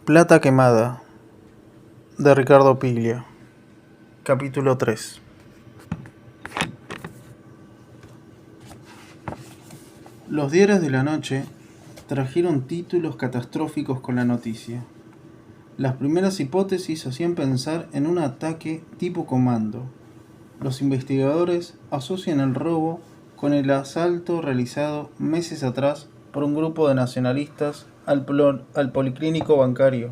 Plata quemada, de Ricardo Piglia. Capítulo 3. Los diarios de la noche trajeron títulos catastróficos con la noticia. Las primeras hipótesis hacían pensar en un ataque tipo comando. Los investigadores asocian el robo con el asalto realizado meses atrás por un grupo de nacionalistas al policlínico bancario.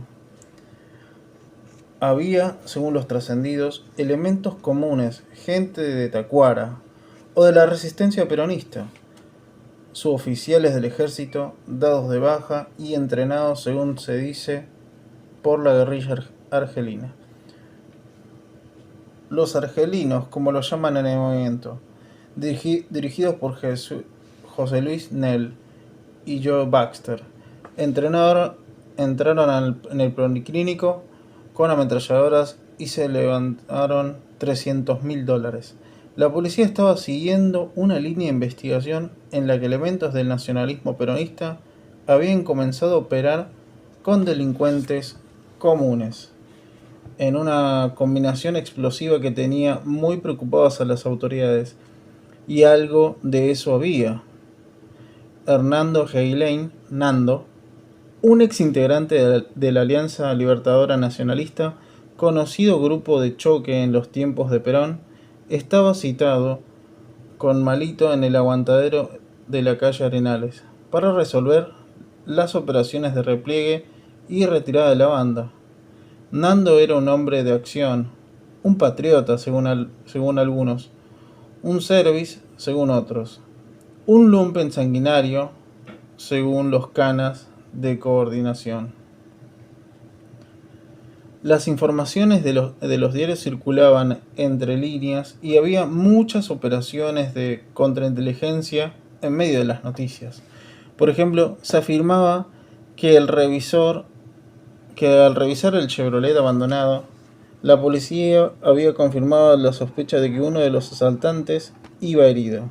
Había, según los trascendidos, elementos comunes, gente de Tacuara o de la resistencia peronista, suboficiales del ejército, dados de baja y entrenados, según se dice, por la guerrilla argelina. Los argelinos, como los llaman en el movimiento, dirigidos por José Luis Nel y Joe Baxter, entraron en el policlínico con ametralladoras y se levantaron $300.000. La policía estaba siguiendo una línea de investigación en la que elementos del nacionalismo peronista habían comenzado a operar con delincuentes comunes, en una combinación explosiva que tenía muy preocupadas a las autoridades. Y algo de eso había. Hernando Heinlein, Nando, un ex integrante de la Alianza Libertadora Nacionalista, conocido grupo de choque en los tiempos de Perón, estaba citado con Malito en el aguantadero de la calle Arenales para resolver las operaciones de repliegue y retirada de la banda. Nando era un hombre de acción, un patriota según algunos, un service según otros, un lumpen sanguinario según los canas de coordinación. Las informaciones de los diarios circulaban entre líneas y había muchas operaciones de contrainteligencia en medio de las noticias. Por ejemplo, se afirmaba que al revisar el Chevrolet abandonado, la policía había confirmado la sospecha de que uno de los asaltantes iba herido.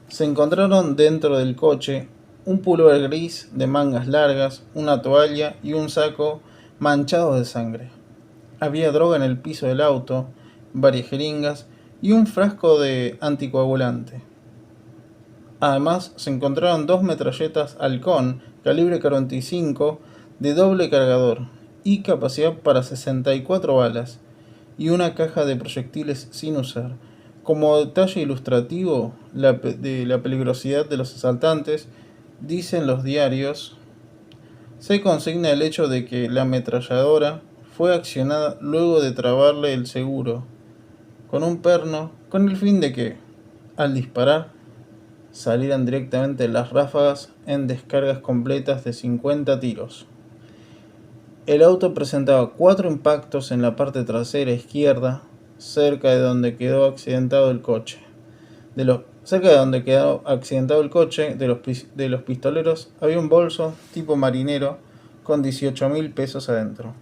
Se encontraron dentro del coche un pullover gris de mangas largas, una toalla y un saco manchados de sangre. Había droga en el piso del auto, varias jeringas y un frasco de anticoagulante. Además, se encontraron 2 metralletas Halcón calibre 45 de doble cargador y capacidad para 64 balas y una caja de proyectiles sin usar. Como detalle ilustrativo de la peligrosidad de los asaltantes, dicen los diarios, se consigna el hecho de que la ametralladora fue accionada luego de trabarle el seguro con un perno con el fin de que, al disparar, salieran directamente las ráfagas en descargas completas de 50 tiros. El auto presentaba 4 impactos en la parte trasera izquierda, cerca de donde quedó accidentado el coche. De los pistoleros había un bolso tipo marinero con 18.000 pesos adentro.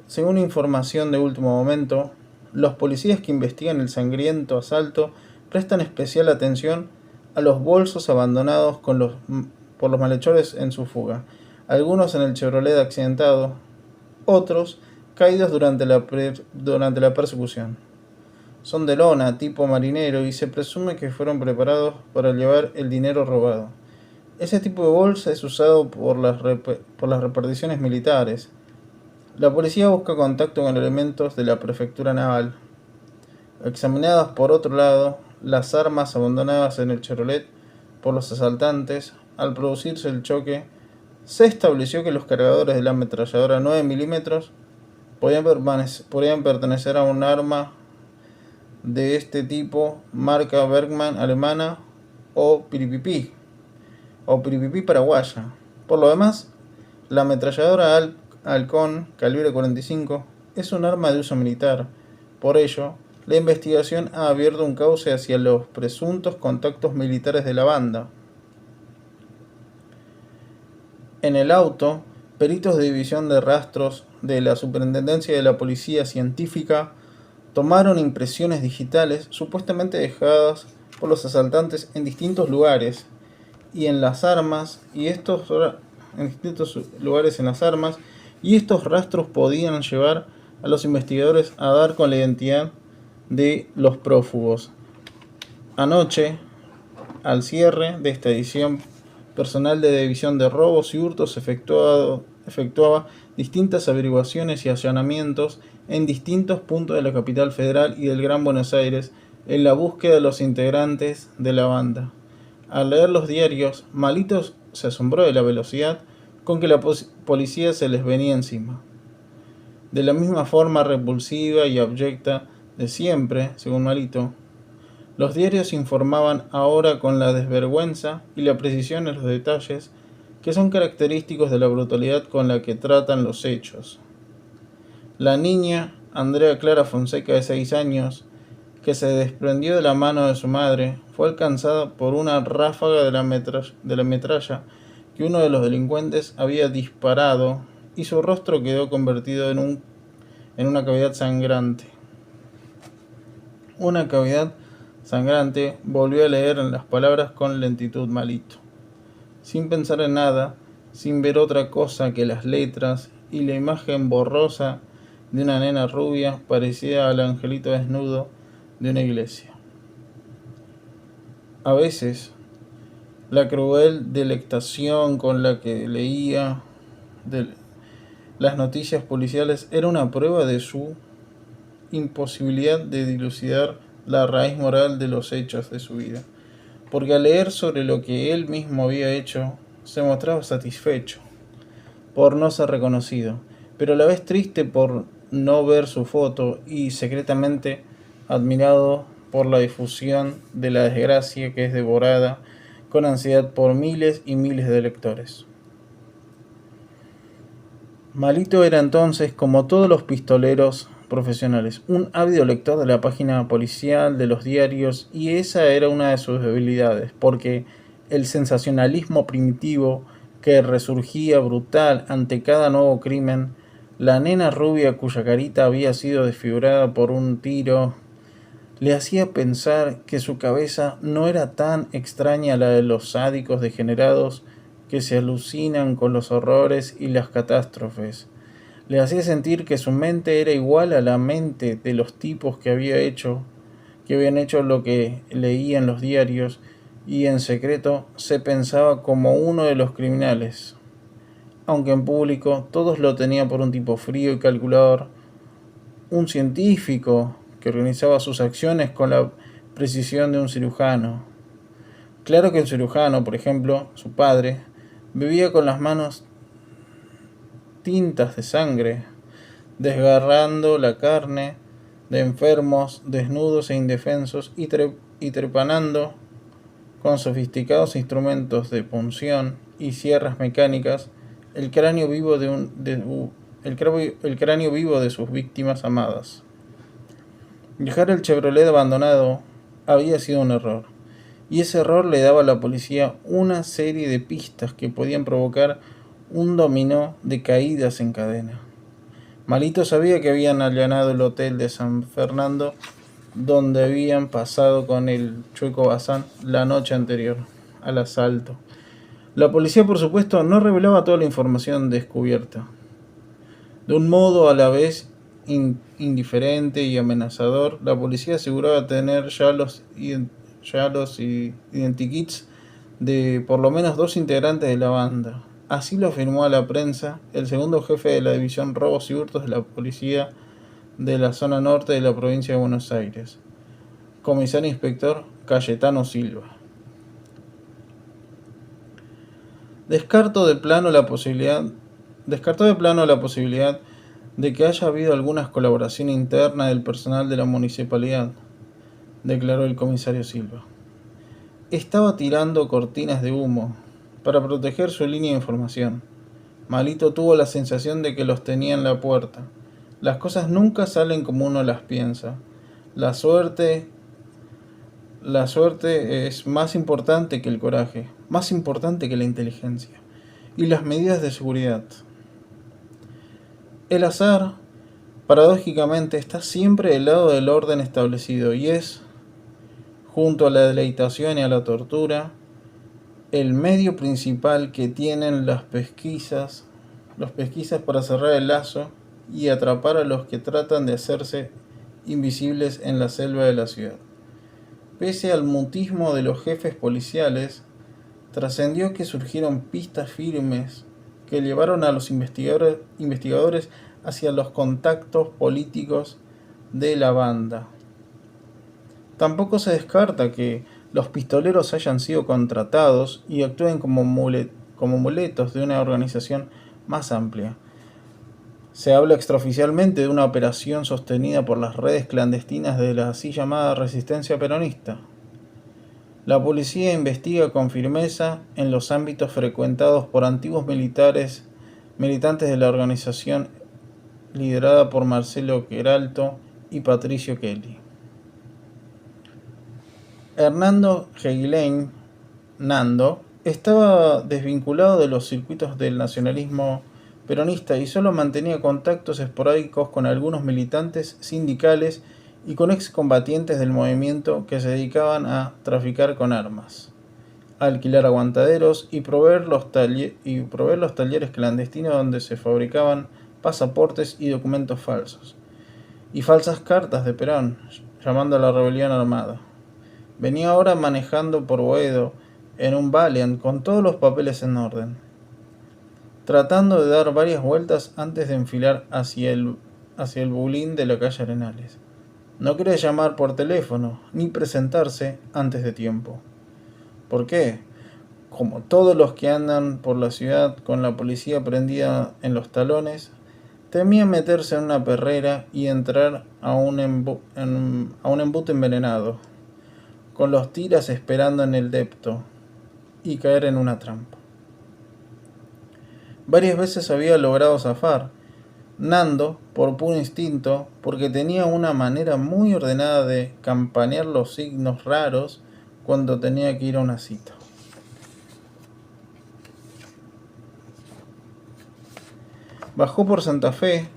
Según información de último momento, los policías que investigan el sangriento asalto prestan especial atención a los bolsos abandonados por los malhechores en su fuga, algunos en el Chevrolet accidentado, otros caídos durante la persecución. Son de lona, tipo marinero, y se presume que fueron preparados para llevar el dinero robado. Ese tipo de bolsa es usado por las reparticiones militares. La policía busca contacto con elementos de la prefectura naval. Examinadas por otro lado, las armas abandonadas en el Chevrolet por los asaltantes, al producirse el choque, se estableció que los cargadores de la ametralladora 9 milímetros podían pertenecer a un arma de este tipo, marca Bergmann alemana o Piripipi paraguaya. Por lo demás, la ametralladora Halcón calibre 45 es un arma de uso militar. Por ello, la investigación ha abierto un cauce hacia los presuntos contactos militares de la banda. En el auto, peritos de división de rastros de la Superintendencia de la Policía Científica tomaron impresiones digitales supuestamente dejadas por los asaltantes en distintos lugares y en las armas, y estos en distintos lugares en las armas, y estos rastros podían llevar a los investigadores a dar con la identidad de los prófugos. Anoche, al cierre de esta edición, personal de División de Robos y Hurtos efectuaba distintas averiguaciones y allanamientos en distintos puntos de la capital federal y del Gran Buenos Aires en la búsqueda de los integrantes de la banda. Al leer los diarios, Malito se asombró de la velocidad con que la policía se les venía encima. De la misma forma repulsiva y abyecta de siempre, según Malito, los diarios informaban ahora con la desvergüenza y la precisión en los detalles que son característicos de la brutalidad con la que tratan los hechos. La niña, Andrea Clara Fonseca, de 6 años, que se desprendió de la mano de su madre, fue alcanzada por una ráfaga de la metralla que uno de los delincuentes había disparado, y su rostro quedó convertido en una cavidad sangrante. Una cavidad sangrante, volvió a leer en las palabras con lentitud Malito, sin pensar en nada, sin ver otra cosa que las letras y la imagen borrosa de una nena rubia parecida al angelito desnudo de una iglesia. A veces, la cruel delectación con la que leía las noticias policiales era una prueba de su imposibilidad de dilucidar la raíz moral de los hechos de su vida, porque al leer sobre lo que él mismo había hecho, se mostraba satisfecho por no ser reconocido, pero a la vez triste por no ver su foto y secretamente admirado por la difusión de la desgracia que es devorada con ansiedad por miles y miles de lectores. Malito era entonces, como todos los pistoleros profesionales, un ávido lector de la página policial, de los diarios, y esa era una de sus debilidades, porque el sensacionalismo primitivo que resurgía brutal ante cada nuevo crimen, la nena rubia cuya carita había sido desfigurada por un tiro, le hacía pensar que su cabeza no era tan extraña a la de los sádicos degenerados que se alucinan con los horrores y las catástrofes. Le hacía sentir que su mente era igual a la mente de los tipos que habían hecho lo que leía en los diarios, y en secreto se pensaba como uno de los criminales, aunque en público todos lo tenían por un tipo frío y calculador, un científico que organizaba sus acciones con la precisión de un cirujano. Claro que el cirujano, por ejemplo, su padre, vivía con las manos tintas de sangre, desgarrando la carne de enfermos desnudos e indefensos y trepanando con sofisticados instrumentos de punción y sierras mecánicas el cráneo vivo de sus víctimas amadas. Dejar el Chevrolet abandonado había sido un error, y ese error le daba a la policía una serie de pistas que podían provocar un dominó de caídas en cadena. Malito sabía que habían allanado el hotel de San Fernando, donde habían pasado con el Chueco Bazán la noche anterior al asalto. La policía, por supuesto, no revelaba toda la información descubierta. De un modo a la vez indiferente y amenazador, la policía aseguraba tener ya los identikits de por lo menos 2 integrantes de la banda. Así lo afirmó a la prensa el segundo jefe de la División Robos y Hurtos de la Policía de la Zona Norte de la Provincia de Buenos Aires, comisario inspector Cayetano Silva. Descartó de plano la posibilidad de que haya habido alguna colaboración interna del personal de la municipalidad, declaró el comisario Silva. Estaba tirando cortinas de humo para proteger su línea de información. Malito tuvo la sensación de que los tenía en la puerta. Las cosas nunca salen como uno las piensa. La suerte es más importante que el coraje, más importante que la inteligencia y las medidas de seguridad. El azar, paradójicamente, está siempre del lado del orden establecido y es, junto a la deleitación y a la tortura, el medio principal que tienen las pesquisas para cerrar el lazo y atrapar a los que tratan de hacerse invisibles en la selva de la ciudad. Pese al mutismo de los jefes policiales, trascendió que surgieron pistas firmes que llevaron a los investigadores hacia los contactos políticos de la banda. Tampoco se descarta que los pistoleros hayan sido contratados y actúen como muletos de una organización más amplia. Se habla extraoficialmente de una operación sostenida por las redes clandestinas de la así llamada resistencia peronista. La policía investiga con firmeza en los ámbitos frecuentados por antiguos militantes de la organización liderada por Marcelo Queralto y Patricio Kelly. Hernando Heglein, Nando, estaba desvinculado de los circuitos del nacionalismo peronista y solo mantenía contactos esporádicos con algunos militantes sindicales y con excombatientes del movimiento que se dedicaban a traficar con armas, a alquilar aguantaderos y proveer los talleres clandestinos donde se fabricaban pasaportes y documentos falsos, y falsas cartas de Perón, llamando a la rebelión armada. Venía ahora manejando por Boedo en un Valiant con todos los papeles en orden, tratando de dar varias vueltas antes de enfilar hacia el bulín de la calle Arenales. No quería llamar por teléfono, ni presentarse antes de tiempo. ¿Por qué? Como todos los que andan por la ciudad con la policía prendida en los talones, temía meterse en una perrera y entrar a un embute envenenado, con los tiras esperando en el depto, y caer en una trampa. Varias veces había logrado zafar, Nando, por puro instinto, porque tenía una manera muy ordenada de campanear los signos raros cuando tenía que ir a una cita. Bajó por Santa Fe,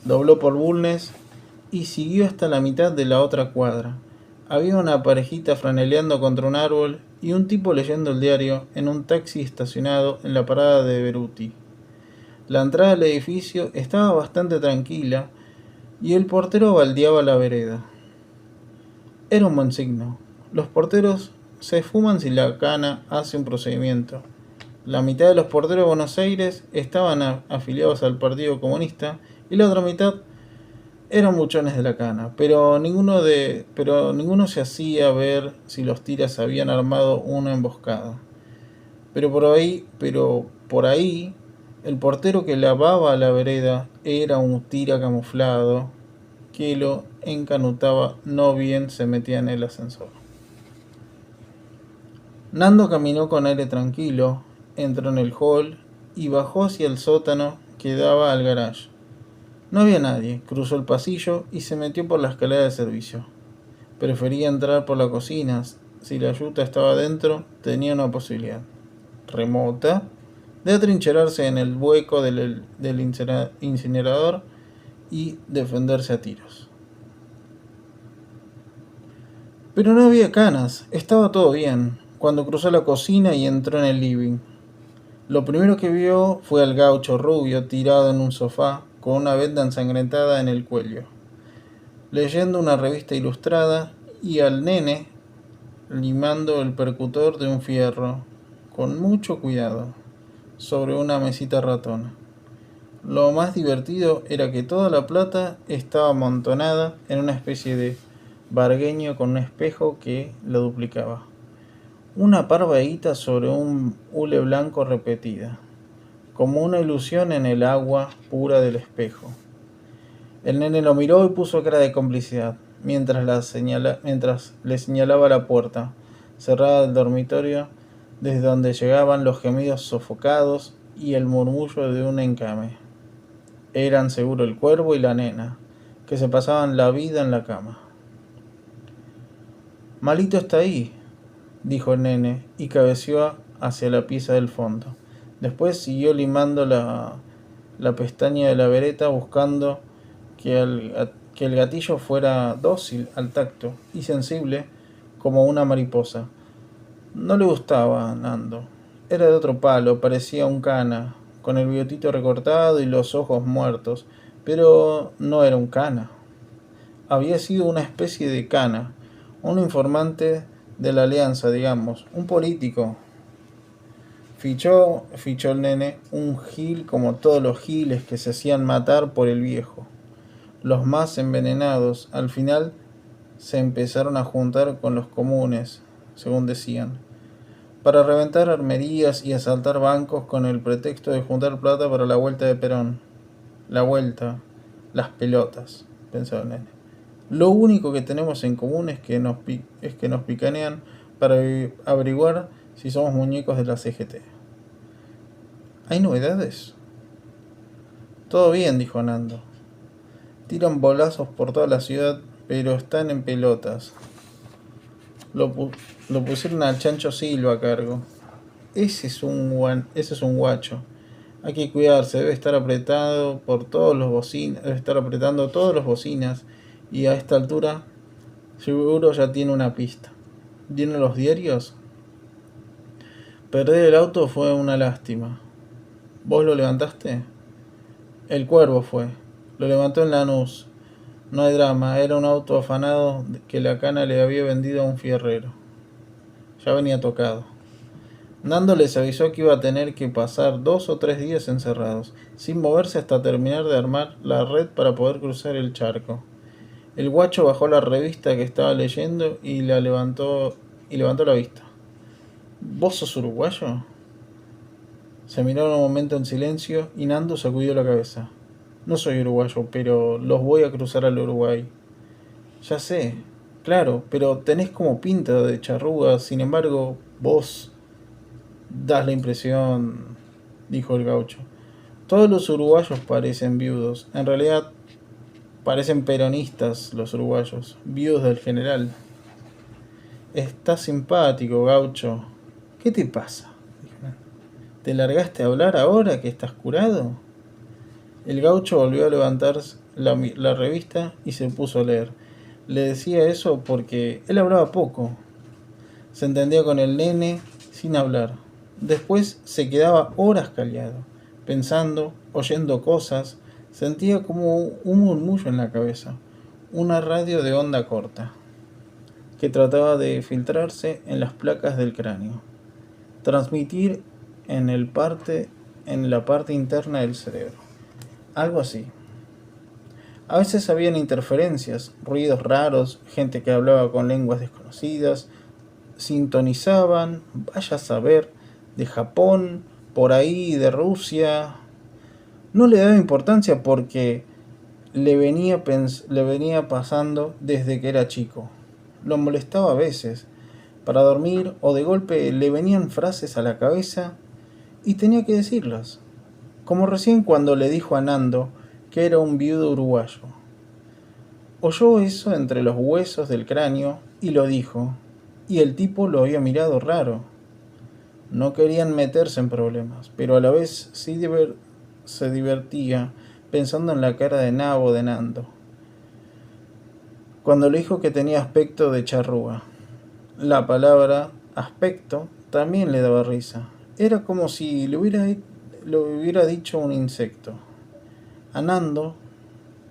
dobló por Bulnes y siguió hasta la mitad de la otra cuadra. Había una parejita franeleando contra un árbol y un tipo leyendo el diario en un taxi estacionado en la parada de Beruti. La entrada del edificio estaba bastante tranquila y el portero baldeaba la vereda. Era un buen signo. Los porteros se esfuman si la cana hace un procedimiento. La mitad de los porteros de Buenos Aires estaban afiliados al Partido Comunista y la otra mitad eran buchones de la cana, pero ninguno se hacía ver si los tiras habían armado una emboscada. Pero por ahí, el portero que lavaba la vereda era un tira camuflado que lo encanutaba, no bien se metía en el ascensor. Nando caminó con aire tranquilo, entró en el hall y bajó hacia el sótano que daba al garage. No había nadie, cruzó el pasillo y se metió por la escalera de servicio. Prefería entrar por la cocina. Si la yuta estaba dentro, tenía una posibilidad remota de atrincherarse en el hueco del incinerador y defenderse a tiros. Pero no había canas, estaba todo bien, cuando cruzó la cocina y entró en el living. Lo primero que vio fue al gaucho rubio tirado en un sofá con una venda ensangrentada en el cuello, leyendo una revista ilustrada, y al nene limando el percutor de un fierro, con mucho cuidado, sobre una mesita ratona. Lo más divertido era que toda la plata estaba amontonada en una especie de vargueño con un espejo que lo duplicaba. Una parvadita sobre un hule blanco repetida, como una ilusión en el agua pura del espejo. El nene lo miró y puso cara de complicidad, mientras le señalaba la puerta cerrada del dormitorio, desde donde llegaban los gemidos sofocados y el murmullo de un encame. Eran seguro el cuervo y la nena, que se pasaban la vida en la cama. «Malito está ahí», dijo el nene, y cabeceó hacia la pieza del fondo. Después siguió limando la pestaña de la vereta, buscando que el gatillo fuera dócil al tacto y sensible como una mariposa. No le gustaba a Nando Era de otro palo, parecía un cana, con el bigotito recortado y los ojos muertos, pero no era un cana. Había sido una especie de cana, un informante de la alianza, digamos, un político. Fichó el nene, un gil como todos los giles que se hacían matar por el viejo. Los más envenenados, al final, se empezaron a juntar con los comunes, según decían, para reventar armerías y asaltar bancos con el pretexto de juntar plata para la vuelta de Perón. La vuelta, las pelotas, pensaba el nene. Lo único que tenemos en común es que nos picanean para averiguar si somos muñecos de la CGT. ¿Hay novedades? Todo bien, dijo Nando. Tiran bolazos por toda la ciudad, pero están en pelotas. Lo pusieron al Chancho Silva a cargo. Ese es un guacho. Hay que cuidarse, debe estar apretado por todos los bocinas, debe estar apretando todos los bocinas y a esta altura seguro ya tiene una pista. ¿Vienen los diarios? Perder el auto fue una lástima. ¿Vos lo levantaste? El Cuervo fue. Lo levantó en Lanús. No hay drama, era un auto afanado que la cana le había vendido a un fierrero. Ya venía tocado. Nando les avisó que iba a tener que pasar 2 o 3 días encerrados, sin moverse hasta terminar de armar la red para poder cruzar el charco. El guacho bajó la revista que estaba leyendo y levantó la vista. ¿Vos sos uruguayo? Se miraron un momento en silencio y Nando sacudió la cabeza. No soy uruguayo, pero los voy a cruzar al Uruguay. Ya sé, claro, pero tenés como pinta de charrúa, sin embargo, vos das la impresión, dijo el gaucho. Todos los uruguayos parecen viudos, en realidad parecen peronistas los uruguayos, viudos del general. Estás simpático, gaucho. ¿Qué te pasa? ¿Te largaste a hablar ahora que estás curado? El gaucho volvió a levantar la revista y se puso a leer. Le decía eso porque él hablaba poco. Se entendía con el nene sin hablar. Después se quedaba horas callado, pensando, oyendo cosas. Sentía como un murmullo en la cabeza, una radio de onda corta, que trataba de filtrarse en las placas del cráneo, transmitir en la parte interna del cerebro. Algo así. A veces habían interferencias, ruidos raros, gente que hablaba con lenguas desconocidas, sintonizaban, vaya a saber, de Japón, por ahí, de Rusia. No le daba importancia porque le venía pasando desde que era chico. Lo molestaba a veces, para dormir o de golpe le venían frases a la cabeza y tenía que decirlas. Como recién cuando le dijo a Nando que era un viudo uruguayo. Oyó eso entre los huesos del cráneo y lo dijo, y el tipo lo había mirado raro. No querían meterse en problemas, pero a la vez se divertía pensando en la cara de nabo de Nando, cuando le dijo que tenía aspecto de charrúa. La palabra aspecto también le daba risa. Era como si lo hubiera dicho un insecto. A Nando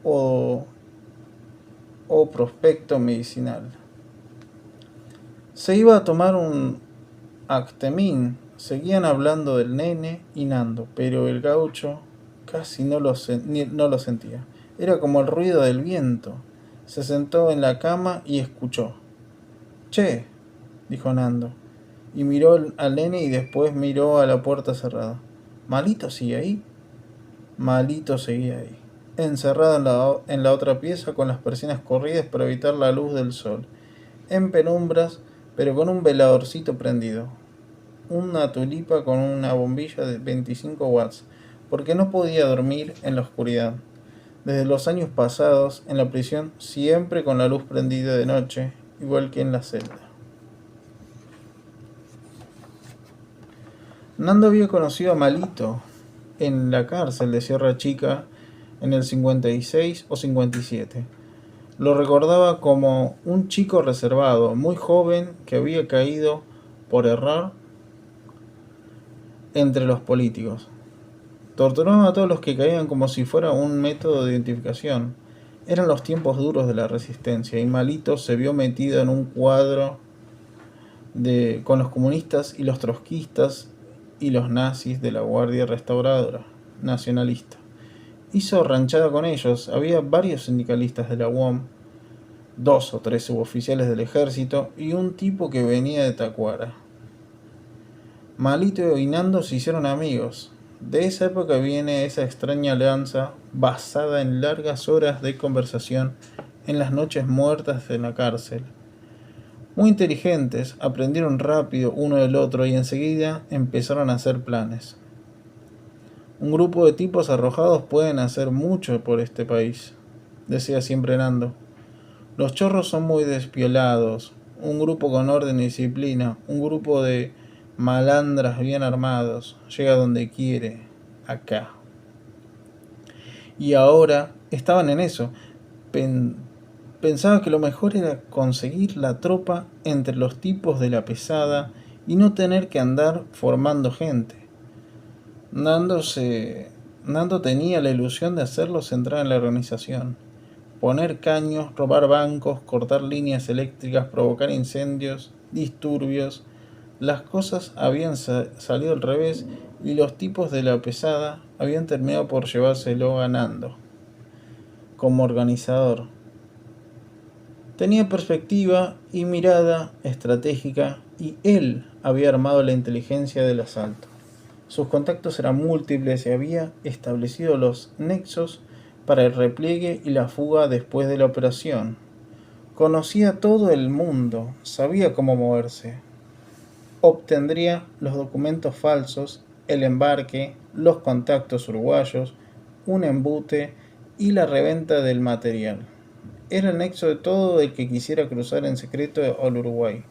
o prospecto medicinal. Se iba a tomar un Actemín. Seguían hablando del nene y Nando, pero el gaucho casi no lo sentía. Era como el ruido del viento. Se sentó en la cama y escuchó. Che, dijo Nando, y miró al nene y después miró a la puerta cerrada. ¿Malito sigue ahí? Malito seguía ahí, encerrado en la otra pieza con las persianas corridas para evitar la luz del sol, en penumbras, pero con un veladorcito prendido, una tulipa con una bombilla de 25 watts, porque no podía dormir en la oscuridad. Desde los años pasados, en la prisión, siempre con la luz prendida de noche, igual que en la celda. Nando había conocido a Malito en la cárcel de Sierra Chica en el 56 o 57. Lo recordaba como un chico reservado, muy joven, que había caído por errar entre los políticos. Torturaban a todos los que caían como si fuera un método de identificación. Eran los tiempos duros de la resistencia y Malito se vio metido en un cuadro con los comunistas y los trotskistas y los nazis de la Guardia Restauradora nacionalista. Hizo ranchada con ellos. Había varios sindicalistas de la UOM, 2 o 3 suboficiales del ejército y un tipo que venía de Tacuara. Malito y Nando se hicieron amigos. De esa época viene esa extraña alianza basada en largas horas de conversación en las noches muertas en la cárcel. Muy inteligentes, aprendieron rápido uno del otro y enseguida empezaron a hacer planes. Un grupo de tipos arrojados pueden hacer mucho por este país, decía siempre Nando. Los chorros son muy despiolados, un grupo con orden y disciplina, un grupo de malandras bien armados, llega donde quiere, acá. Y ahora estaban en eso. Pensaba que lo mejor era conseguir la tropa entre los tipos de la pesada y no tener que andar formando gente. Nando tenía la ilusión de hacerlos entrar en la organización. Poner caños, robar bancos, cortar líneas eléctricas, provocar incendios, disturbios. Las cosas habían salido al revés y los tipos de la pesada habían terminado por llevárselo ganando. Como organizador. Tenía perspectiva y mirada estratégica y él había armado la inteligencia del asalto. Sus contactos eran múltiples y había establecido los nexos para el repliegue y la fuga después de la operación. Conocía todo el mundo, sabía cómo moverse. Obtendría los documentos falsos, el embarque, los contactos uruguayos, un embute y la reventa del material. Era el nexo de todo el que quisiera cruzar en secreto al Uruguay.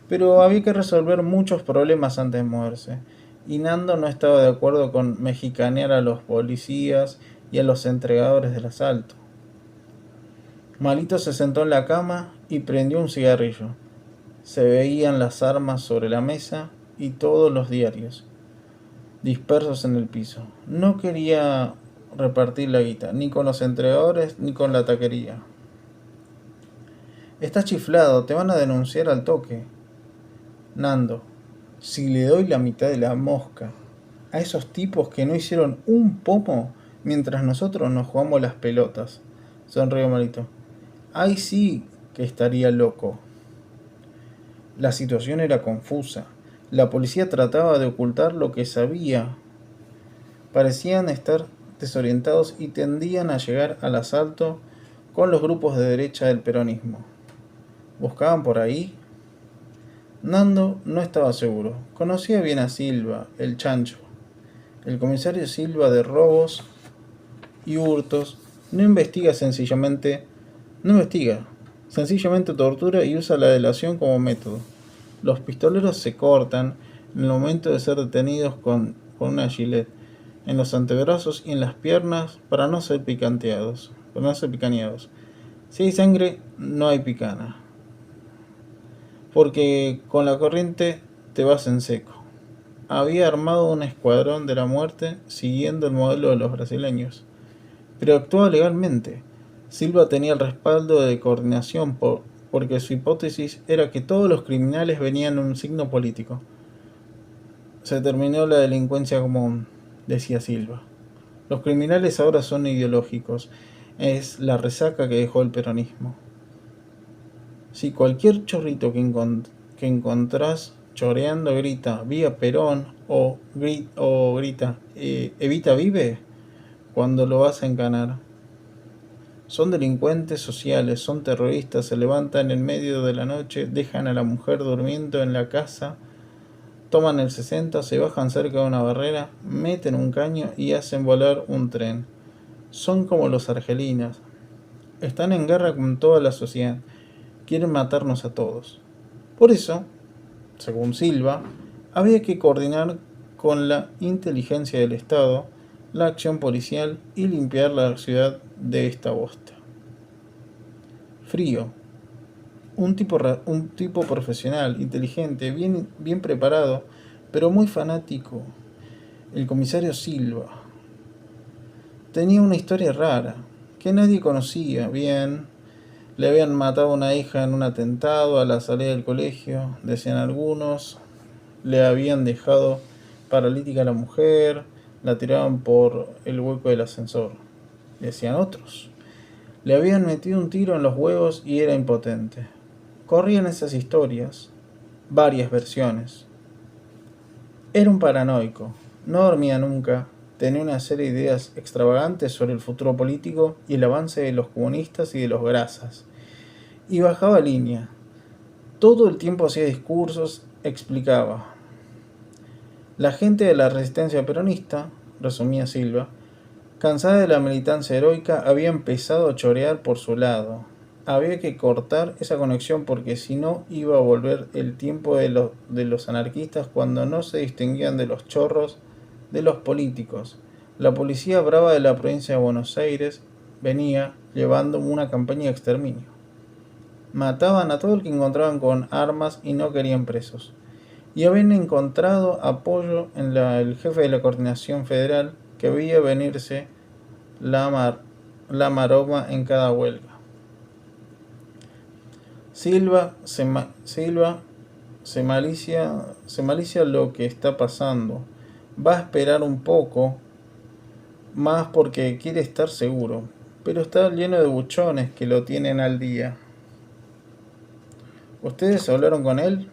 Pero había que resolver muchos problemas antes de moverse. Y Nando no estaba de acuerdo con mexicanear a los policías y a los entregadores del asalto. Malito se sentó en la cama y prendió un cigarrillo. Se veían las armas sobre la mesa y todos los diarios dispersos en el piso. No quería repartir la guita, ni con los entregadores ni con la taquería. Estás chiflado, te van a denunciar al toque. Nando, si le doy la mitad de la mosca a esos tipos que no hicieron un pomo mientras nosotros nos jugamos las pelotas, sonrió Malito. Ahí sí que estaría loco. La situación era confusa. La policía trataba de ocultar lo que sabía. Parecían estar desorientados y tendían a llegar al asalto con los grupos de derecha del peronismo. ¿Buscaban por ahí? Nando no estaba seguro. Conocía bien a Silva, el chancho. El comisario Silva de robos y hurtos no investiga, sencillamente tortura y usa la delación como método. Los pistoleros se cortan en el momento de ser detenidos con una gilet en los antebrazos y en las piernas para no ser picaneados. Si hay sangre, no hay picana. Porque con la corriente te vas en seco. Había armado un escuadrón de la muerte siguiendo el modelo de los brasileños, pero actuaba legalmente. Silva tenía el respaldo de coordinación porque su hipótesis era que todos los criminales venían en un signo político. Se terminó la delincuencia común, decía Silva. Los criminales ahora son ideológicos. Es la resaca que dejó el peronismo. Si cualquier chorrito que encontrás choreando grita "Viva Perón" o grita "Evita vive", cuando lo vas a encanar. Son delincuentes sociales, son terroristas, se levantan en medio de la noche, dejan a la mujer durmiendo en la casa, toman el 60, se bajan cerca de una barrera, meten un caño y hacen volar un tren. Son como los argelinos. Están en guerra con toda la sociedad. Quieren matarnos a todos. Por eso, según Silva, había que coordinar con la inteligencia del Estado la acción policial y limpiar la ciudad de esta bosta. Frío. Un tipo profesional, inteligente, bien preparado, pero muy fanático. El comisario Silva tenía una historia rara, que nadie conocía bien. Le habían matado a una hija en un atentado a la salida del colegio, decían algunos. Le habían dejado paralítica a la mujer, la tiraban por el hueco del ascensor, decían otros. Le habían metido un tiro en los huevos y era impotente. Corrían esas historias, varias versiones. Era un paranoico, no dormía nunca, tenía una serie de ideas extravagantes sobre el futuro político y el avance de los comunistas y de los grasas. Y bajaba línea. Todo el tiempo hacía discursos, explicaba. La gente de la resistencia peronista, resumía Silva, cansada de la militancia heroica, había empezado a chorear por su lado. Había que cortar esa conexión porque si no iba a volver el tiempo de los anarquistas cuando no se distinguían de los chorros de los políticos. La policía brava de la provincia de Buenos Aires venía llevando una campaña de exterminio. Mataban a todo el que encontraban con armas y no querían presos. Y habían encontrado apoyo en el jefe de la coordinación federal que veía venirse la maroma en cada huelga. Silva se malicia lo que está pasando. Va a esperar un poco más porque quiere estar seguro, pero está lleno de buchones que lo tienen al día. ¿Ustedes hablaron con él?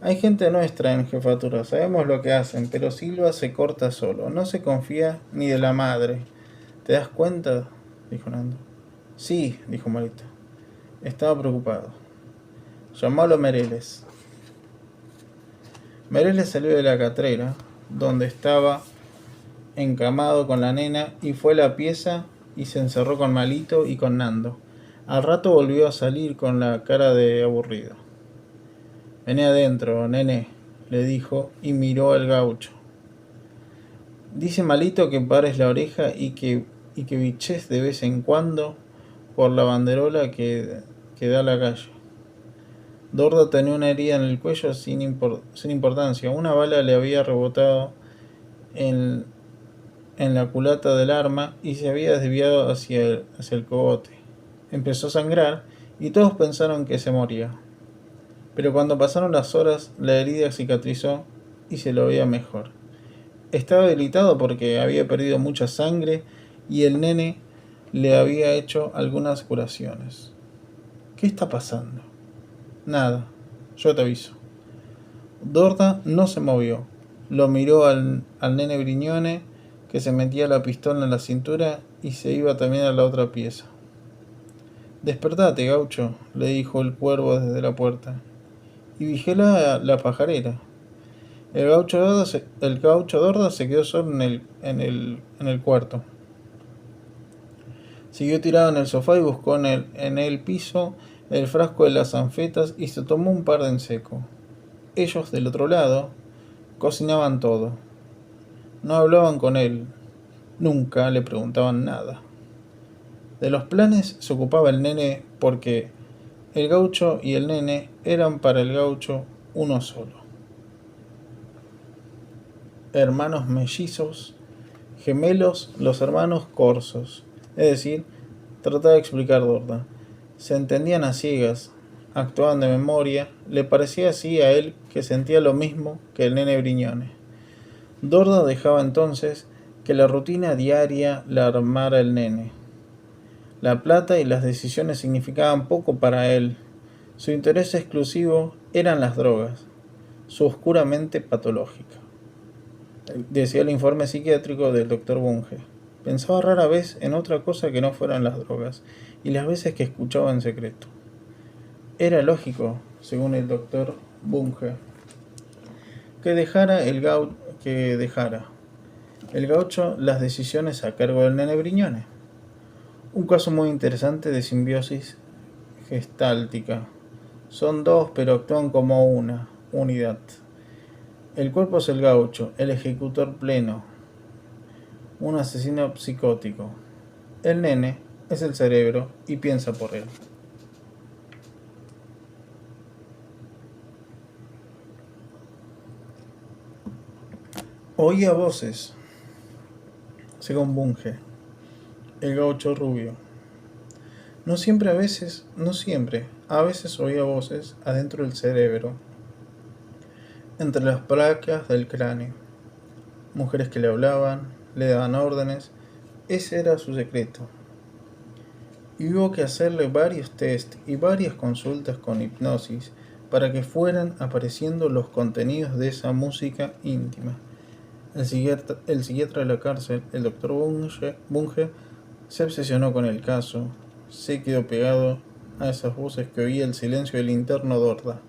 Hay gente nuestra en jefatura, sabemos lo que hacen, pero Silva se corta solo, no se confía ni de la madre. ¿Te das cuenta?, dijo Nando. Sí, dijo Marito. Estaba preocupado. Llamalo a Mereles. Mereles salió de la catrera, donde estaba encamado con la nena, y fue a la pieza y se encerró con Malito y con Nando. Al rato volvió a salir con la cara de aburrido. Vení adentro, nene, le dijo y miró al gaucho. Dice Malito que pares la oreja y que biches de vez en cuando por la banderola que da a la calle. Dorda tenía una herida en el cuello sin importancia. Una bala le había rebotado en la culata del arma y se había desviado hacia el cogote. Empezó a sangrar y todos pensaron que se moría. Pero cuando pasaron las horas, la herida cicatrizó y se lo veía mejor. Estaba debilitado porque había perdido mucha sangre y el nene le había hecho algunas curaciones. ¿Qué está pasando? Nada, yo te aviso. Dorda no se movió. Lo miró al nene Briñone, que se metía la pistola en la cintura y se iba también a la otra pieza. Despertate, gaucho, le dijo el cuervo desde la puerta, y vigila la pajarera. El gaucho Dorda se quedó solo en el cuarto. Siguió tirado en el sofá y buscó en el piso el frasco de las anfetas y se tomó un par de en seco. Ellos, del otro lado, cocinaban todo. No hablaban con él. Nunca le preguntaban nada. De los planes se ocupaba el nene porque el gaucho y el nene eran para el gaucho uno solo. Hermanos mellizos, gemelos, los hermanos Corsos. Es decir, trataba de explicar Dorda. Se entendían a ciegas, actuaban de memoria, le parecía así a él que sentía lo mismo que el nene Briñone. Dorda dejaba entonces que la rutina diaria la armara el nene. La plata y las decisiones significaban poco para él. Su interés exclusivo eran las drogas, su oscura mente patológica. Decía el informe psiquiátrico del doctor Bunge. Pensaba rara vez en otra cosa que no fueran las drogas, y las veces que escuchaba en secreto. Era lógico, según el doctor Bunge, que dejara el gaucho las decisiones a cargo del nene Briñone. Un caso muy interesante de simbiosis gestáltica. Son dos, pero actúan como una unidad. El cuerpo es el gaucho, el ejecutor pleno, un asesino psicótico. El nene es el cerebro y piensa por él. Oía voces, según Bunge, el gaucho rubio. No siempre, a veces oía voces adentro del cerebro, entre las placas del cráneo. Mujeres que le hablaban, le daban órdenes, ese era su secreto. Y hubo que hacerle varios test y varias consultas con hipnosis para que fueran apareciendo los contenidos de esa música íntima. El psiquiatra de la cárcel, el doctor Bunge, se obsesionó con el caso, se quedó pegado a esas voces que oía el silencio del interno Dorda.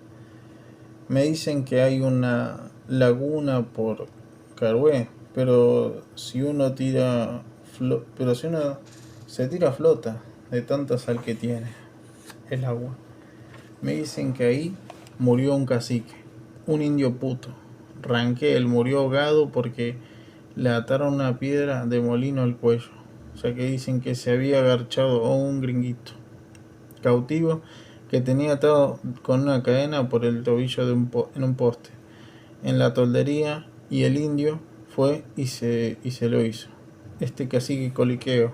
Me dicen que hay una laguna por Carué, pero si uno se tira flota de tanta sal que tiene el agua. Me dicen que ahí murió un cacique, un indio puto. Ranquel murió ahogado porque le ataron una piedra de molino al cuello. O sea que dicen que se había agarchado a un gringuito cautivo que tenía atado con una cadena por el tobillo en un poste en la toldería, y el indio fue y se lo hizo. Este cacique coliqueo,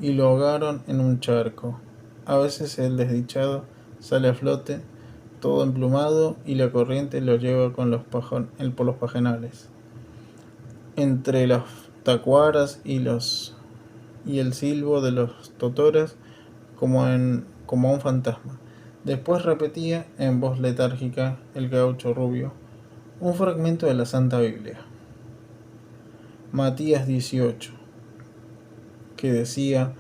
y lo ahogaron en un charco. A veces el desdichado sale a flote, todo emplumado, y la corriente lo lleva por los pajonales. Entre las tacuaras y el silbo de los totoras, como a un fantasma. Después repetía en voz letárgica el gaucho rubio un fragmento de la Santa Biblia, Matías 18, que decía,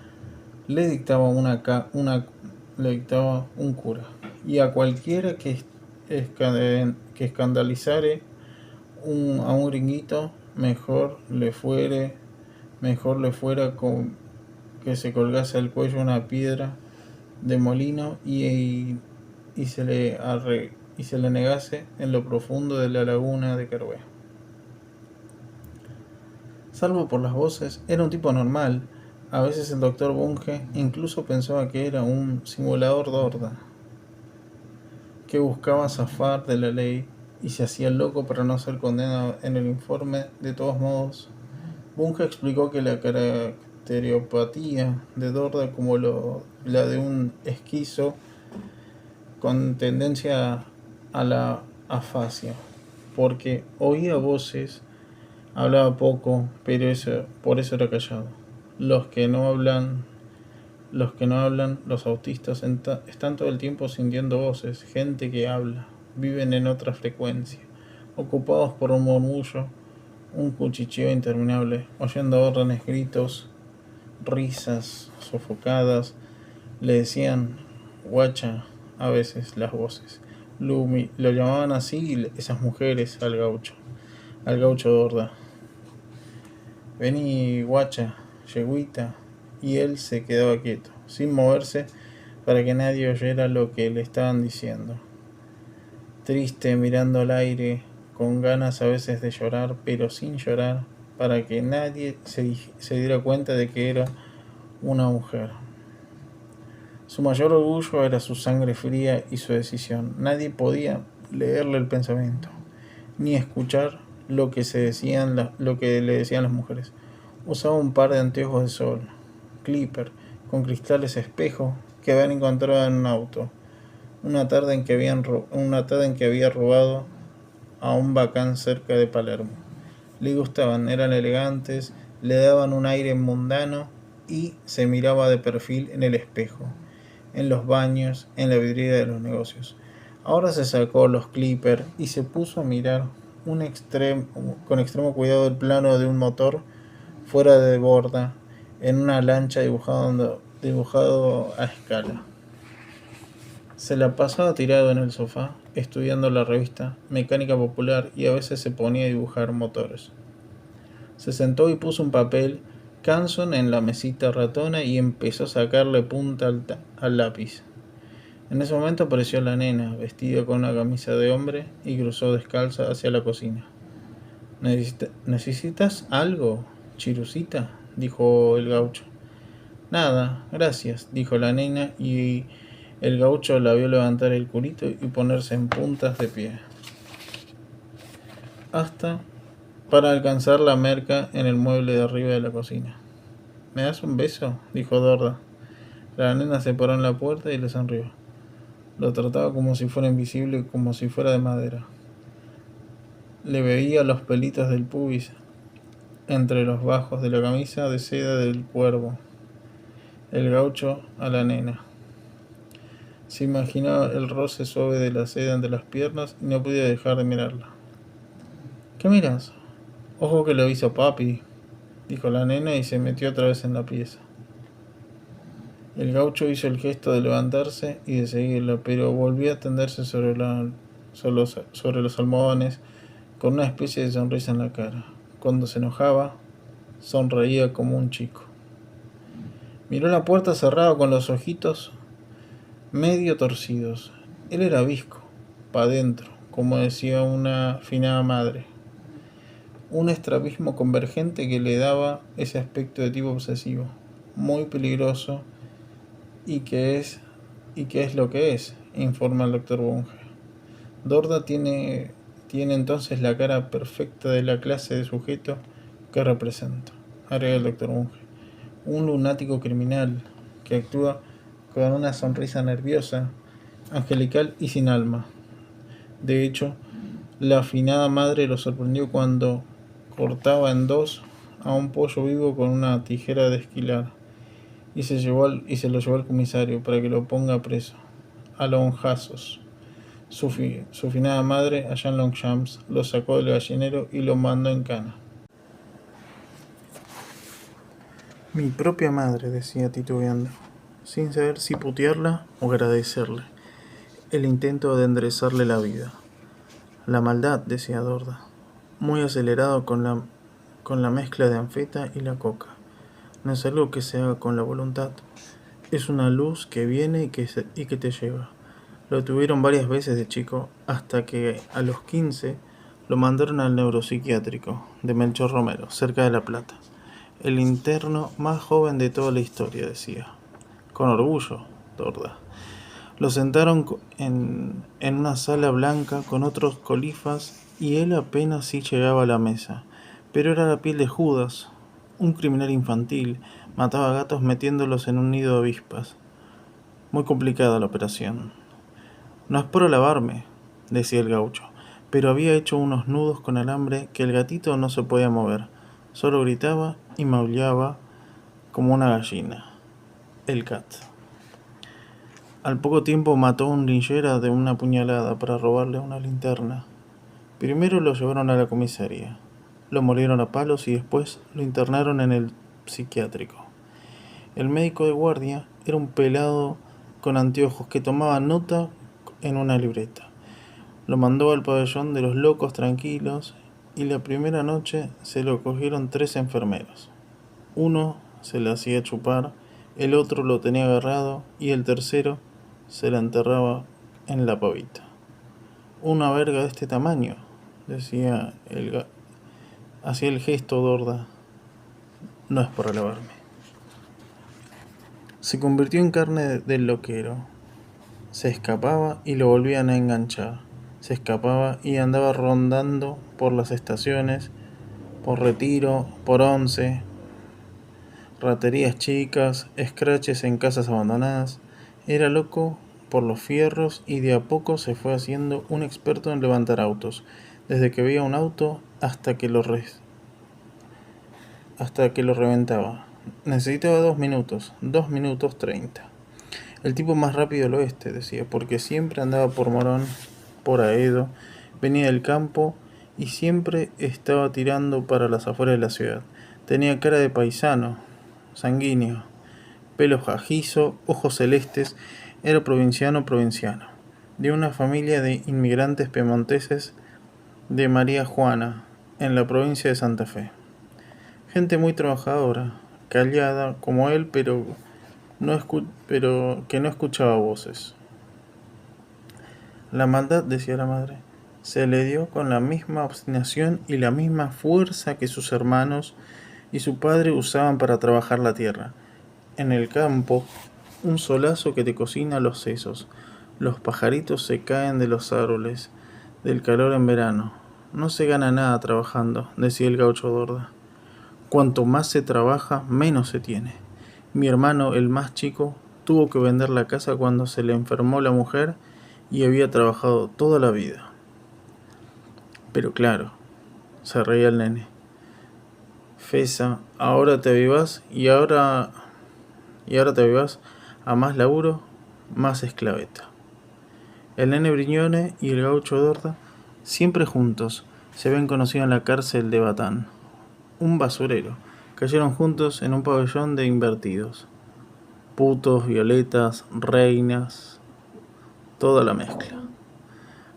le dictaba un cura, y a cualquiera que escandalizare a un gringuito, mejor le fuera con que se colgase al cuello una piedra de molino y se le negase en lo profundo de la laguna de Carué. Salvo por las voces, era un tipo normal. A veces el doctor Bunge incluso pensaba que era un simulador Dorda, que buscaba zafar de la ley y se hacía loco para no ser condenado en el informe. De todos modos, Bunge explicó que la caracteriopatía de Dorda, como la de un esquizo con tendencia a la afasia, porque oía voces, hablaba poco, pero por eso era callado. Los que no hablan, los autistas, están todo el tiempo sintiendo voces, gente que habla, viven en otra frecuencia, ocupados por un murmullo, un cuchicheo interminable, oyendo órdenes, gritos, risas sofocadas. Le decían guacha a veces las voces. Lo llamaban así esas mujeres al gaucho Dorda. Vení guacha, yeguita, y él se quedaba quieto, sin moverse, para que nadie oyera lo que le estaban diciendo. Triste, mirando al aire, con ganas a veces de llorar, pero sin llorar, para que nadie se diera cuenta de que era una mujer. Su mayor orgullo era su sangre fría y su decisión. Nadie podía leerle el pensamiento, ni escuchar lo que le decían las mujeres. Usaba un par de anteojos de sol, clipper, con cristales espejo, que habían encontrado en un auto, una tarde en que había robado a un bacán cerca de Palermo. Le gustaban, eran elegantes, le daban un aire mundano, y se miraba de perfil en el espejo, en los baños, en la vidriera de los negocios. Ahora se sacó los clippers y se puso a mirar con extremo cuidado el plano de un motor fuera de borda, en una lancha dibujado a escala. Se la pasaba tirado en el sofá, estudiando la revista Mecánica Popular, y a veces se ponía a dibujar motores. Se sentó y puso un papel Canson en la mesita ratona y empezó a sacarle punta al lápiz. En ese momento apareció la nena, vestida con una camisa de hombre, y cruzó descalza hacia la cocina. ¿Necesitas algo, Chirucita?, dijo el gaucho. Nada, gracias, dijo la nena, y el gaucho la vio levantar el culito y ponerse en puntas de pie. Hasta para alcanzar la merca en el mueble de arriba de la cocina. ¿Me das un beso?, dijo Dorda. La nena se paró en la puerta y le sonrió. Lo trataba como si fuera invisible, como si fuera de madera. Le veía los pelitos del pubis entre los bajos de la camisa de seda del cuervo. El gaucho a la nena. Se imaginaba el roce suave de la seda entre las piernas y no podía dejar de mirarla. ¿Qué miras? Ojo que lo hizo papi, dijo la nena y se metió otra vez en la pieza. El gaucho hizo el gesto de levantarse y de seguirla, pero volvió a tenderse sobre los almohadones con una especie de sonrisa en la cara. Cuando se enojaba, sonreía como un chico. Miró la puerta cerrada con los ojitos medio torcidos. Él era visco, pa' dentro, como decía una finada madre. Un estrabismo convergente que le daba ese aspecto de tipo obsesivo, muy peligroso, y que es lo que es, informa el doctor Bunge. Dorda tiene entonces la cara perfecta de la clase de sujeto que representa, agrega el doctor Bunge. Un lunático criminal que actúa con una sonrisa nerviosa, angelical y sin alma. De hecho, la afinada madre lo sorprendió cuando cortaba en dos a un pollo vivo con una tijera de esquilar y se lo llevó al comisario para que lo ponga preso, a lonjazos. Su finada madre, allá en Longchamps, lo sacó del gallinero y lo mandó en cana. Mi propia madre, decía titubeando, sin saber si putearla o agradecerle el intento de enderezarle la vida. La maldad, decía Dorda, muy acelerado con la mezcla de anfeta y la coca. No es algo que se haga con la voluntad, es una luz que viene y que te lleva. Lo tuvieron varias veces de chico, hasta que a los 15 lo mandaron al neuropsiquiátrico de Melchor Romero, cerca de La Plata. El interno más joven de toda la historia, decía. Con orgullo, Dorda. Lo sentaron en una sala blanca con otros colifas y él apenas sí llegaba a la mesa. Pero era la piel de Judas, un criminal infantil. Mataba gatos metiéndolos en un nido de avispas. Muy complicada la operación. No es por alabarme, decía el gaucho, pero había hecho unos nudos con alambre que el gatito no se podía mover. Solo gritaba y maullaba como una gallina. El cat. Al poco tiempo mató a un linchera de una puñalada para robarle una linterna. Primero lo llevaron a la comisaría, lo molieron a palos y después lo internaron en el psiquiátrico. El médico de guardia era un pelado con anteojos que tomaba nota en una libreta. Lo mandó al pabellón de los locos tranquilos y la primera noche se lo cogieron 3 enfermeros. Uno se le hacía chupar, el otro lo tenía agarrado y el tercero se la enterraba en la pavita. Una verga de este tamaño, decía hacía el gesto Dorda. No es por alabarme. Se convirtió en carne del loquero. Se escapaba y lo volvían a enganchar. Se escapaba y andaba rondando por las estaciones, por Retiro, por Once, raterías chicas, escraches en casas abandonadas. Era loco por los fierros y de a poco se fue haciendo un experto en levantar autos, desde que veía un auto hasta que lo reventaba. Necesitaba 2 minutos, 2 minutos 30. El tipo más rápido del oeste, decía, porque siempre andaba por Morón, por Aedo, venía del campo y siempre estaba tirando para las afueras de la ciudad. Tenía cara de paisano, sanguíneo, pelo jajizo, ojos celestes, era provinciano, de una familia de inmigrantes piemonteses de María Juana, en la provincia de Santa Fe. Gente muy trabajadora, callada como él, pero que no escuchaba voces. La maldad, decía la madre, se le dio con la misma obstinación y la misma fuerza que sus hermanos y su padre usaban para trabajar la tierra. En el campo, un solazo que te cocina los sesos. Los pajaritos se caen de los árboles, del calor en verano. no se gana nada trabajando, decía el gaucho Dorda. Cuanto más se trabaja, menos se tiene. Mi hermano, el más chico, tuvo que vender la casa cuando se le enfermó la mujer y había trabajado toda la vida. Pero claro, se reía el nene. Fesa, ahora te avivás y ahora te avivás a más laburo, más esclaveta. El nene Briñone y el gaucho Dorda, siempre juntos, se habían conocido en la cárcel de Batán, un basurero. Cayeron juntos en un pabellón de invertidos. Putos, violetas, reinas, toda la mezcla.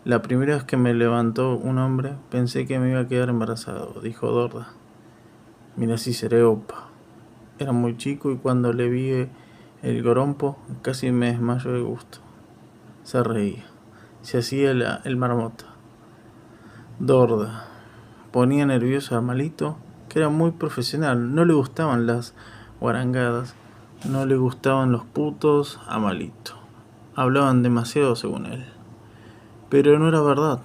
La primera vez que me levantó un hombre, pensé que me iba a quedar embarazado, dijo Dorda. Mira si seré opa. Era muy chico y cuando le vi el gorompo, casi me desmayó de gusto. Se reía. Se hacía el marmota. Dorda ponía nervioso a Malito, que era muy profesional. No le gustaban las guarangadas. No le gustaban los putos a Malito. Hablaban demasiado según él. Pero no era verdad,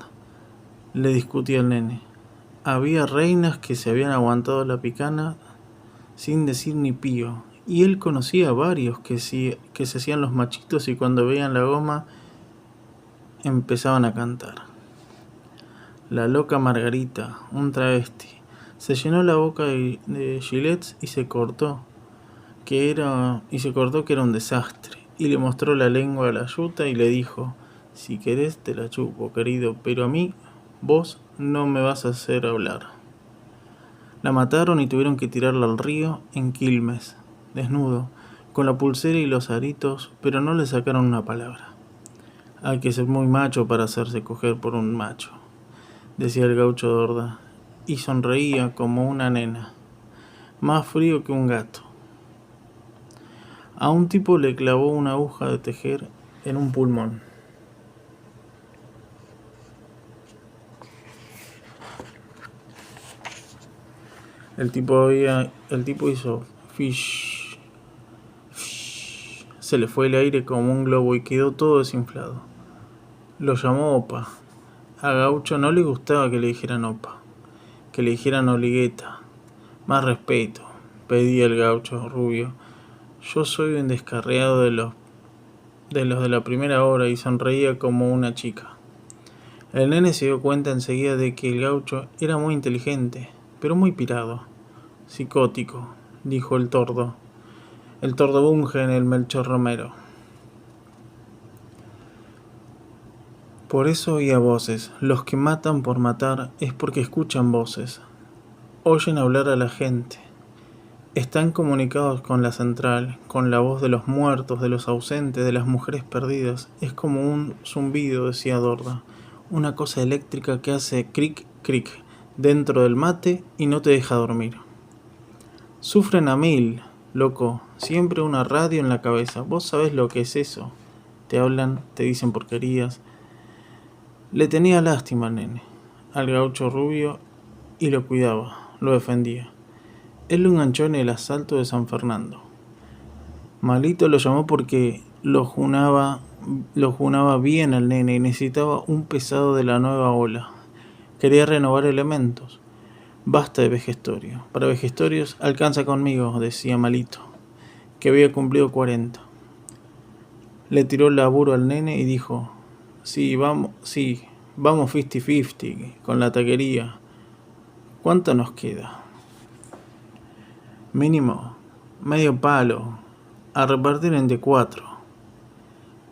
le discutía el nene. Había reinas que se habían aguantado la picana sin decir ni pío. Y él conocía a varios que se hacían los machitos y cuando veían la goma empezaban a cantar. La loca Margarita, un travesti, se llenó la boca de gilets y se cortó que era un desastre. Y le mostró la lengua a la yuta y le dijo: si querés te la chupo, querido, pero a mí vos no me vas a hacer hablar. La mataron y tuvieron que tirarla al río en Quilmes, desnudo, con la pulsera y los aritos, pero no le sacaron una palabra. Hay que ser muy macho para hacerse coger por un macho, decía el gaucho Dorda, y sonreía como una nena, más frío que un gato. A un tipo le clavó una aguja de tejer en un pulmón. El tipo hizo fish. Se le fue el aire como un globo y quedó todo desinflado. Lo llamó Opa. A Gaucho no le gustaba que le dijeran Opa, que le dijeran Oligueta. Más respeto, pedía el gaucho rubio. Yo soy un descarriado de los de la primera hora, y sonreía como una chica. El nene se dio cuenta enseguida de que el gaucho era muy inteligente, pero muy pirado. Psicótico, dijo el tordo Bunge en el Melchor Romero. Por eso oía voces. Los que matan por matar es porque escuchan voces. Oyen hablar a la gente. Están comunicados con la central, con la voz de los muertos, de los ausentes, de las mujeres perdidas. Es como un zumbido, decía Dorda. Una cosa eléctrica que hace cric, cric dentro del mate y no te deja dormir. Sufren a mil, loco. Siempre una radio en la cabeza. ¿Vos sabés lo que es eso? Te hablan, te dicen porquerías. Le tenía lástima al nene, al gaucho rubio, y lo cuidaba, lo defendía. Él lo enganchó en el asalto de San Fernando. Malito lo llamó porque lo junaba bien al nene y necesitaba un pesado de la nueva ola. Quería renovar elementos. Basta de vejestorio. Para vejestorios alcanza conmigo, decía Malito, que había cumplido 40. Le tiró el laburo al nene y dijo: sí, vamos 50-50 con la taquería. ¿Cuánto nos queda? Mínimo medio palo, a repartir entre 4.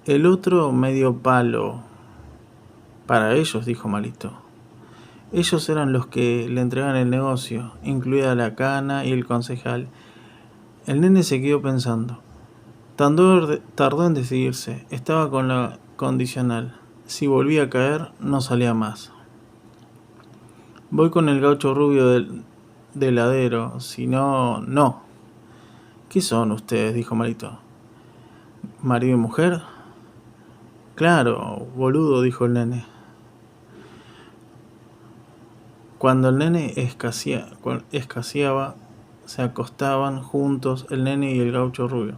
El otro medio palo para ellos, dijo Malito. Ellos eran los que le entregaban el negocio, incluida la cana y el concejal. El nene se quedó pensando. Tardó en decidirse. Estaba con la condicional. Si volvía a caer, no salía más. Voy con el gaucho rubio del heladero. Si no, no. ¿Qué son ustedes?, dijo Malito. ¿Marido y mujer? Claro, boludo, dijo el nene. Cuando el nene escaseaba, se acostaban juntos el nene y el gaucho rubio,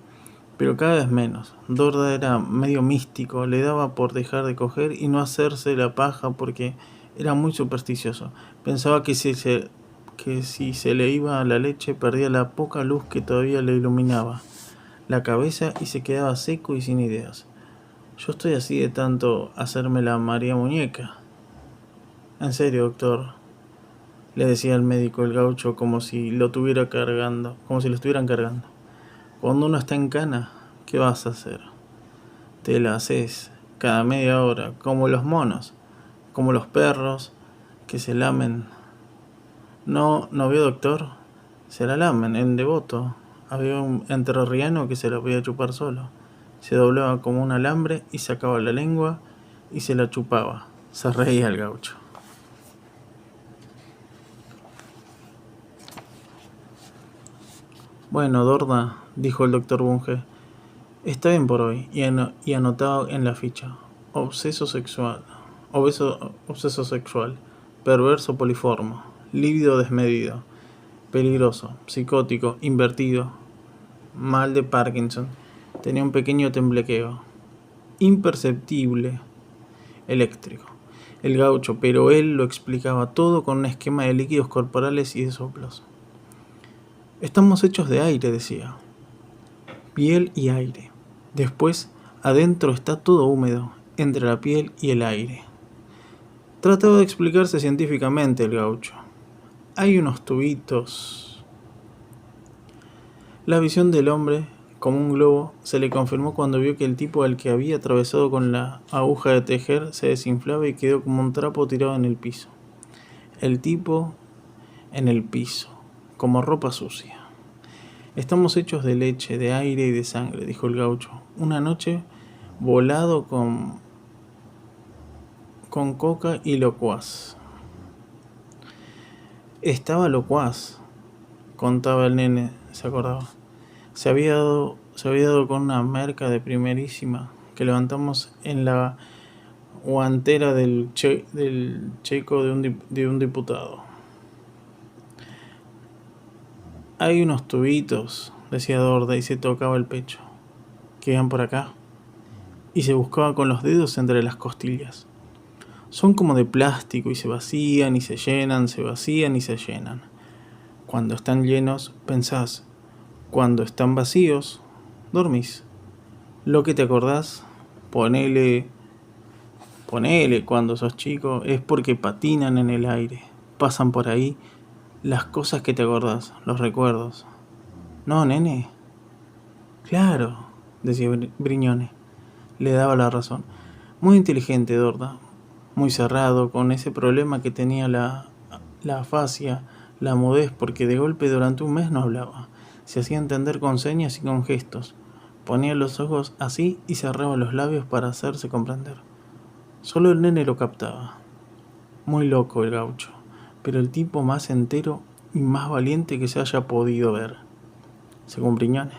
pero cada vez menos. Dorda era medio místico, le daba por dejar de coger y no hacerse la paja porque Era muy supersticioso. Pensaba que si se le iba la leche perdía la poca luz que todavía le iluminaba la cabeza y se quedaba seco y sin ideas. Yo estoy así de tanto hacerme la María Muñeca. En serio, doctor, le decía el médico el gaucho como si lo estuvieran cargando. Cuando uno está en cana, ¿qué vas a hacer? Te la haces cada media hora, como los monos, como los perros que se lamen. No vio, doctor, se la lamen, en Devoto. Había un entrerriano que se la podía chupar solo. Se doblaba como un alambre y sacaba la lengua y se la chupaba. Se reía el gaucho. Bueno, Dorda, dijo el doctor Bunge, está bien por hoy. Y anotado en la ficha. Obseso sexual, perverso poliformo, lívido desmedido, peligroso, psicótico, invertido, mal de Parkinson. Tenía un pequeño temblequeo. Imperceptible, eléctrico. El gaucho, pero él lo explicaba todo con un esquema de líquidos corporales y de soplos. Estamos hechos de aire, decía. Piel y aire. Después, adentro está todo húmedo, entre la piel y el aire. Trataba de explicarse científicamente el gaucho. Hay unos tubitos. La visión del hombre, como un globo, se le confirmó cuando vio que el tipo al que había atravesado con la aguja de tejer se desinflaba y quedó como un trapo tirado en el piso. El tipo en el piso, como ropa sucia. Estamos hechos de leche, de aire y de sangre, dijo el gaucho. Una noche volado con coca y locuaz. Estaba locuaz, contaba el nene, se acordaba. Se había dado con una merca de primerísima que levantamos en la guantera del checo de un diputado. Hay unos tubitos, decía Dorda y se tocaba el pecho, que van por acá, y se buscaba con los dedos entre las costillas. Son como de plástico y se vacían y se llenan, se vacían y se llenan. Cuando están llenos, pensás. Cuando están vacíos, dormís. Lo que te acordás, ponele cuando sos chico, es porque patinan en el aire. Pasan por ahí las cosas que te acordás, los recuerdos. No, nene. Claro, decía Briñone. Le daba la razón. Muy inteligente, Dorda. Muy cerrado, con ese problema que tenía la afasia, la mudez, porque de golpe durante un mes no hablaba. Se hacía entender con señas y con gestos. Ponía los ojos así y cerraba los labios para hacerse comprender. Solo el nene lo captaba. Muy loco el gaucho, pero el tipo más entero y más valiente que se haya podido ver. Según Briñone.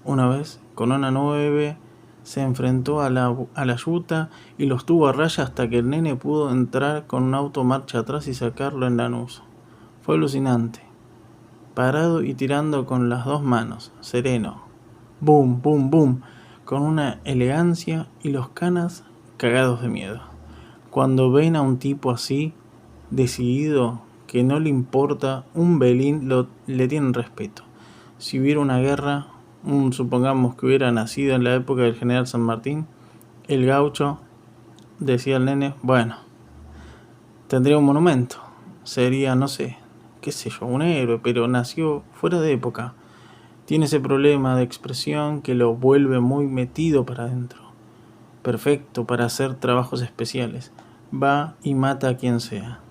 Una vez, con una 9, se enfrentó a la yuta y los tuvo a raya hasta que el nene pudo entrar con un auto marcha atrás y sacarlo en Lanús. Fue alucinante. Parado y tirando con las dos manos, sereno. Boom, boom, boom, con una elegancia y los canas cagados de miedo. Cuando ven a un tipo así, decidido, que no le importa un velín, le tienen respeto. Si hubiera una guerra, supongamos que hubiera nacido en la época del general San Martín, el gaucho, decía el nene, bueno, tendría un monumento, sería, no sé, qué sé yo, un héroe, pero nació fuera de época. Tiene ese problema de expresión que lo vuelve muy metido para adentro. Perfecto para hacer trabajos especiales. Va y mata a quien sea.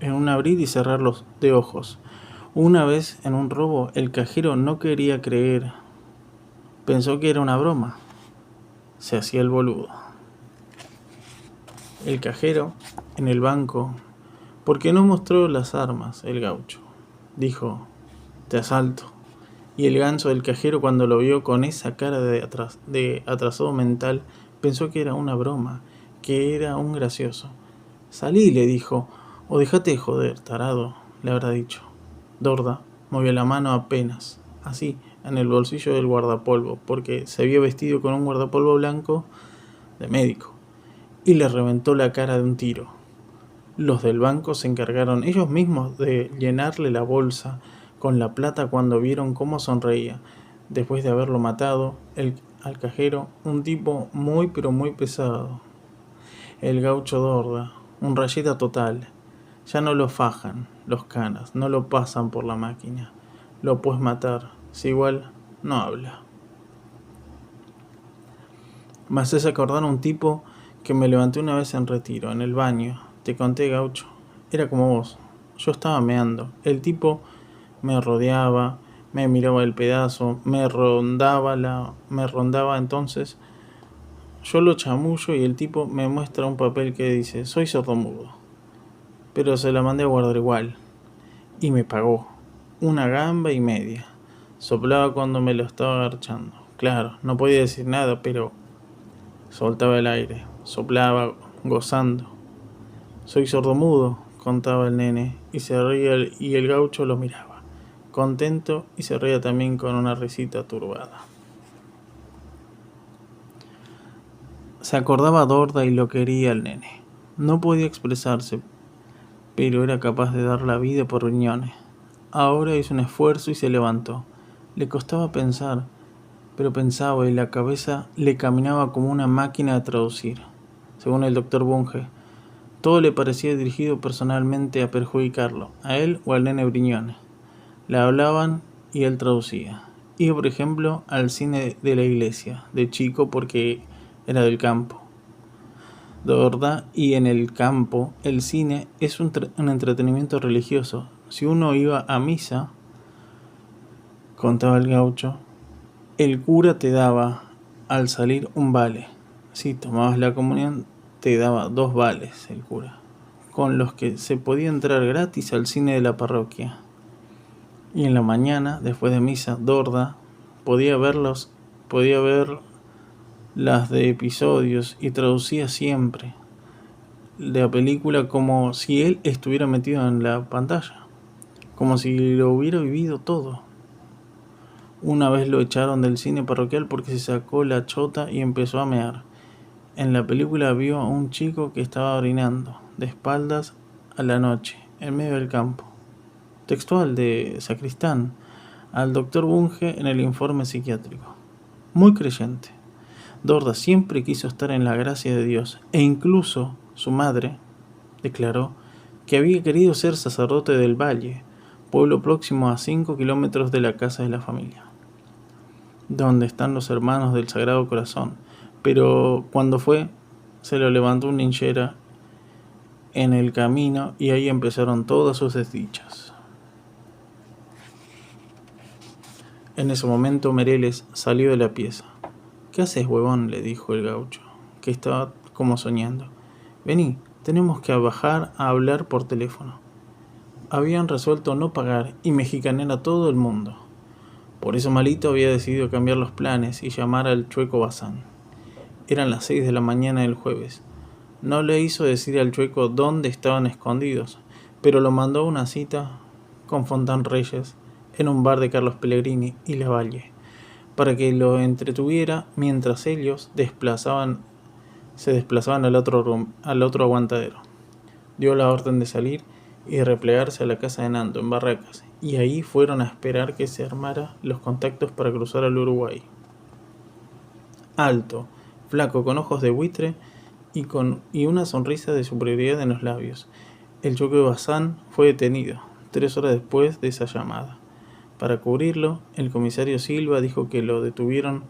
En un abrir y cerrar de ojos. Una vez en un robo, el cajero no quería creer. Pensó que era una broma. Se hacía el boludo. El cajero, en el banco, porque no mostró las armas, el gaucho. Dijo, te asalto. Y el ganso del cajero, cuando lo vio con esa cara de atrasado mental, pensó que era una broma, que era un gracioso. Salí, le dijo, o dejate de joder, tarado, le habrá dicho. Dorda movió la mano apenas, así, en el bolsillo del guardapolvo, porque se había vestido con un guardapolvo blanco de médico, y le reventó la cara de un tiro. Los del banco se encargaron ellos mismos de llenarle la bolsa con la plata cuando vieron cómo sonreía. Después de haberlo matado, al cajero, un tipo muy pero muy pesado, el gaucho Dorda, un rayeta total. Ya no lo fajan los canas, no lo pasan por la máquina. Lo puedes matar, si igual no habla. Me haces acordar a un tipo que me levanté una vez en retiro, en el baño. Te conté, gaucho. Era como vos. Yo estaba meando. El tipo me rodeaba, me miraba el pedazo, me rondaba entonces. Yo lo chamullo y el tipo me muestra un papel que dice, soy sordomudo. Pero se la mandé a guardar igual. Y me pagó. Una gamba y media. Soplaba cuando me lo estaba agarchando. Claro, no podía decir nada, pero soltaba el aire. Soplaba, gozando. Soy sordomudo, contaba el nene, y se reía y el gaucho lo miraba, contento, y se reía también con una risita turbada. Se acordaba Dorda y lo quería el nene. No podía expresarse, pero era capaz de dar la vida por riñones. Ahora hizo un esfuerzo y se levantó. Le costaba pensar, pero pensaba y la cabeza le caminaba como una máquina de traducir. Según el doctor Bunge, todo le parecía dirigido personalmente a perjudicarlo, a él o al nene Briñones. Le hablaban y él traducía. Iba, por ejemplo, al cine de la iglesia, de chico porque era del campo. De verdad, y en el campo, el cine es un entretenimiento religioso. Si uno iba a misa, contaba el gaucho, el cura te daba al salir un vale. Si tomabas la comunión, te daba 2 vales el cura, con los que se podía entrar gratis al cine de la parroquia. Y en la mañana, después de misa, Dorda podía ver las de episodios y traducía siempre de la película como si él estuviera metido en la pantalla, como si lo hubiera vivido todo. Una vez lo echaron del cine parroquial porque se sacó la chota y empezó a mear. En la película vio a un chico que estaba orinando, de espaldas a la noche, en medio del campo. Textual de Sacristán, al doctor Bunge en el informe psiquiátrico. Muy creyente. Dorda siempre quiso estar en la gracia de Dios, e incluso su madre declaró que había querido ser sacerdote del Valle, pueblo próximo a 5 kilómetros de la casa de la familia, donde están los hermanos del Sagrado Corazón, pero cuando fue, se lo levantó una hinchera en el camino y ahí empezaron todas sus desdichas. En ese momento Mereles salió de la pieza. ¿Qué haces, huevón?, le dijo el gaucho, que estaba como soñando. Vení, tenemos que bajar a hablar por teléfono. Habían resuelto no pagar y mexicanear a todo el mundo. Por eso Malito había decidido cambiar los planes y llamar al Chueco Bazán. Eran las 6 de la mañana del jueves. No le hizo decir al Chueco dónde estaban escondidos, pero lo mandó a una cita con Fontán Reyes en un bar de Carlos Pellegrini y Lavalle, para que lo entretuviera mientras ellos se desplazaban al otro aguantadero. Dio la orden de salir y replegarse a la casa de Nando en Barracas, y ahí fueron a esperar que se armara los contactos para cruzar al Uruguay. Alto, flaco, con ojos de buitre y una sonrisa de superioridad en los labios. El Chueco Bazán fue detenido 3 horas después de esa llamada. Para cubrirlo, el comisario Silva dijo que lo detuvieron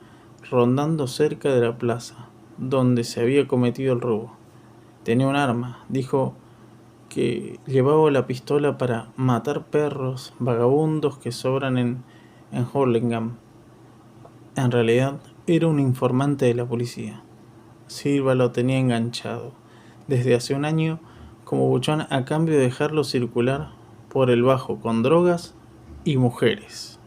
rondando cerca de la plaza, donde se había cometido el robo. Tenía un arma, dijo que llevaba la pistola para matar perros vagabundos que sobran en Hurlingham. En realidad, era un informante de la policía. Silva lo tenía enganchado desde hace un año como buchón a cambio de dejarlo circular por el Bajo con drogas y mujeres.